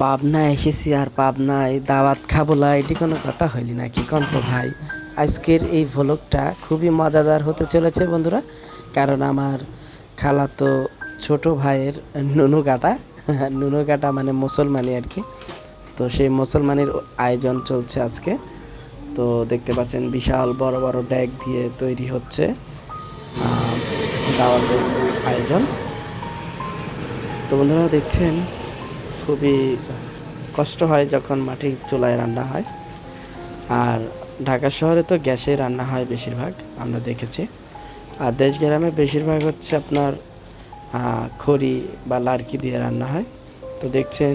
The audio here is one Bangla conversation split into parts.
পাবনা এসেছি আর পাবনায় দাওয়াত খাবো না, এটি কোনো কথা হইলি নাকি কন তো ভাই। আজকের এই ভ্লগটা খুবই মজাদার হতে চলেছে বন্ধুরা, কারণ আমার খালাতো ছোট ভাইয়ের নুনু কাটা মানে মুসলমানি আর কি। তো সেই মুসলমানের আয়োজন চলছে আজকে। তো দেখতে পাচ্ছেন বিশাল বড় বড় ডেক দিয়ে তৈরি হচ্ছে দাওয়াতের আয়োজন। তো বন্ধুরা দেখছেন খুবই কষ্ট হয় যখন মাটির চুলায় রান্না হয়, আর ঢাকা শহরে তো গ্যাসে রান্না হয় বেশিরভাগ আমরা দেখেছি, আর দেশ গ্রামে বেশিরভাগ হচ্ছে আপনার খড়ি বা লার্কি দিয়ে রান্না হয়। তো দেখছেন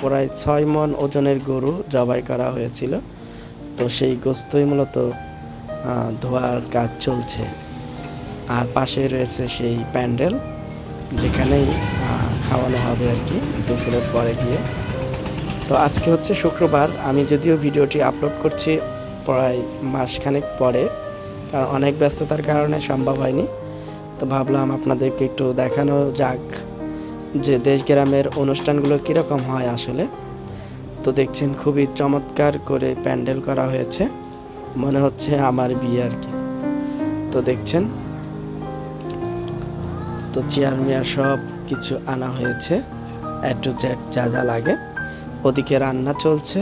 প্রায় 6 মণ ওজনের গরু জবাই করা হয়েছিল। তো সেই গোস্তই মূলত ধোয়ার কাজ চলছে, আর পাশে রয়েছে সেই প্যান্ডেল যেখানেই খাওয়ানো হবে আর কি দুপুরের পরে গিয়ে। তো আজকে হচ্ছে শুক্রবার, আমি যদিও ভিডিওটি আপলোড করছি প্রায় মাসখানেক পরে, কারণ অনেক ব্যস্ততার কারণে সম্ভব হয়নি। তো ভাবলাম আপনাদেরকে একটু দেখানো যাক যে দেশ গ্রামের অনুষ্ঠানগুলো কীরকম হয় আসলে। তো দেখছেন খুবই চমৎকার করে প্যান্ডেল করা হয়েছে, মনে হচ্ছে আমার বিয়ে আর কি। তো দেখছেন তো চেয়ার মেয়ার সব কিছু আনা হয়েছে, এ টু জেড যা যা লাগে। ওদিকে রান্না চলছে,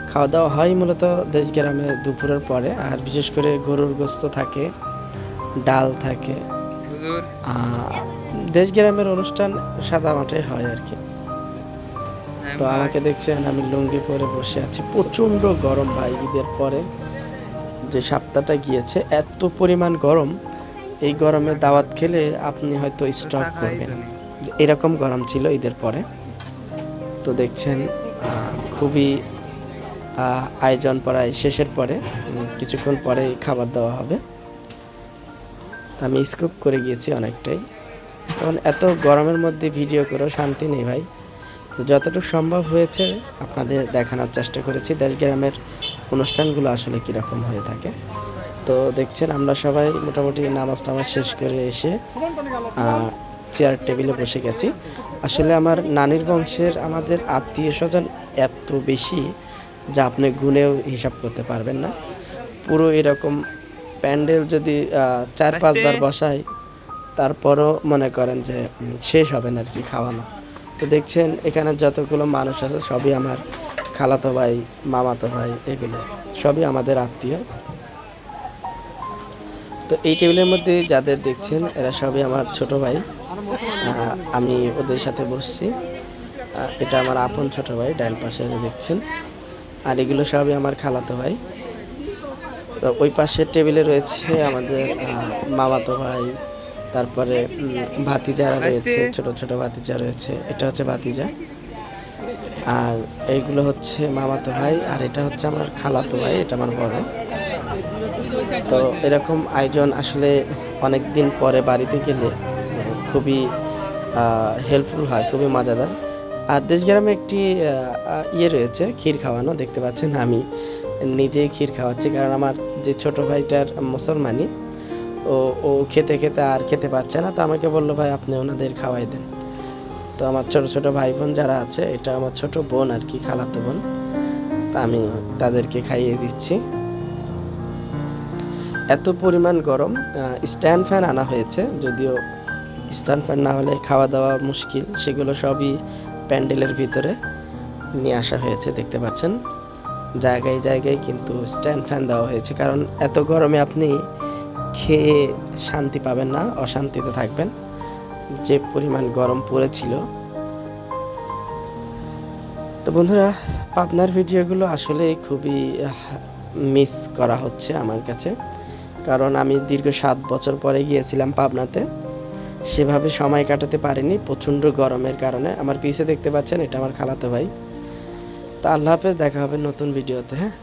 খাওয়া দাওয়া হয় মূলত দেশ গ্রামে দুপুরের পরে, আর বিশেষ করে গরুর গোস্ত থাকে, ডাল থাকে। দেশ গ্রামের অনুষ্ঠান সাদা মাঠে হয় আর কি। তো আমাকে দেখছেন আমি লুঙ্গি পরে বসে আছি, প্রচণ্ড গরম ভাই। ঈদের পরে যে সপ্তাহটা গিয়েছে এত পরিমাণ গরম, এই গরমে দাওয়াত খেলে আপনি হয়তো স্টক করবেন, এরকম গরম ছিল ঈদের পরে। তো দেখছেন খুবই আয়োজন প্রায় শেষের পরে, কিছুক্ষণ পরে খাবার দেওয়া হবে। আমি স্কিপ করে গিয়েছি অনেকটাই, কারণ এত গরমের মধ্যে ভিডিও করেও শান্তি নেই ভাই। তো যতটুকু সম্ভব হয়েছে আপনাদের দেখানোর চেষ্টা করেছি দেশ গ্রামের অনুষ্ঠানগুলো আসলে কীরকম হয়ে থাকে। তো দেখছেন আমরা সবাই মোটামুটি নামাজ টামাজ শেষ করে এসে চেয়ার টেবিলে বসে গেছি। আসলে আমার নানির বংশের আমাদের আত্মীয় স্বজন এত বেশি যা আপনি গুণেও হিসাব করতে পারবেন না। পুরো এরকম প্যান্ডেল যদি 4-5 বার বসাই তারপরও মনে করেন যে শেষ হবে না আর কি খাওয়ানো। তো দেখছেন এখানে যতগুলো মানুষ আছে সবই আমার খালাতো ভাই, মামাতো ভাই, এগুলো সবই আমাদের আত্মীয়। তো এই টেবিলের মধ্যে যাদের দেখছেন এরা সবই আমার ছোট ভাই, আমি ওদের সাথে বসছি। এটা আমার আপন ছোট ভাই, ডান পাশে দেখছেন, আর এগুলো সবই আমার খালাতো ভাই। তো ওই পাশের টেবিলে রয়েছে আমাদের মামাতো ভাই, তারপরে ভাতিজারা রয়েছে, ছোট ছোট ভাতিজা রয়েছে, এটা হচ্ছে ভাতিজা, আর এইগুলো হচ্ছে মামাতো ভাই, আর এটা হচ্ছে আমার খালাতো ভাই, এটা আমার বড়। তো এরকম আয়োজন আসলে অনেক দিন পরে বাড়িতে গেলে খুবই হেল্পফুল হয়, খুবই মজাদার। আর দেশ গ্রামে একটি ইয়ে রয়েছে ক্ষীর খাওয়ানো, দেখতে পাচ্ছেন আমি নিজেই ক্ষীর খাওয়াচ্ছি, কারণ আমার যে ছোট ভাইটার মুসলমানি, ও খেতে খেতে আর খেতে পারছে না। তো আমাকে বললো ভাই আপনি ওনাদের খাওয়াই দেন। তো আমার ছোট ছোট ভাই বোন যারা আছে, এটা আমার ছোট বোন আর কি, খালাতো বোন, তা আমি তাদেরকে খাইয়ে দিচ্ছি। এত পরিমাণ গরম, স্ট্যান্ড ফ্যান আনা হয়েছে, যদিও স্ট্যান্ড ফ্যান না হলে খাওয়া দাওয়া মুশকিল, সেগুলো সবই প্যান্ডেলের ভিতরে নিয়ে আসা হয়েছে। দেখতে পাচ্ছেন জায়গায় জায়গায় কিন্তু স্ট্যান্ড ফ্যান দেওয়া হয়েছে, কারণ এত গরমে আপনি খেয়ে শান্তি পাবেন না, অশান্তিতে থাকবেন, যে পরিমাণ গরম পড়েছিল। তো বন্ধুরা পাবনার ভিডিওগুলো আসলে খুবই মিস করা হচ্ছে আমার কাছে, কারণ আমি দীর্ঘ 7 বছর পরে গিয়েছিলাম পাবনাতে, সেভাবে সময় কাটাতে পারিনি প্রচণ্ড গরমের কারণে। আমার পিছে দেখতে পাচ্ছেন এটা আমার খালাতো ভাই। তা আল্লাহ হাফেজ, দেখা হবে নতুন ভিডিওতে, হ্যাঁ।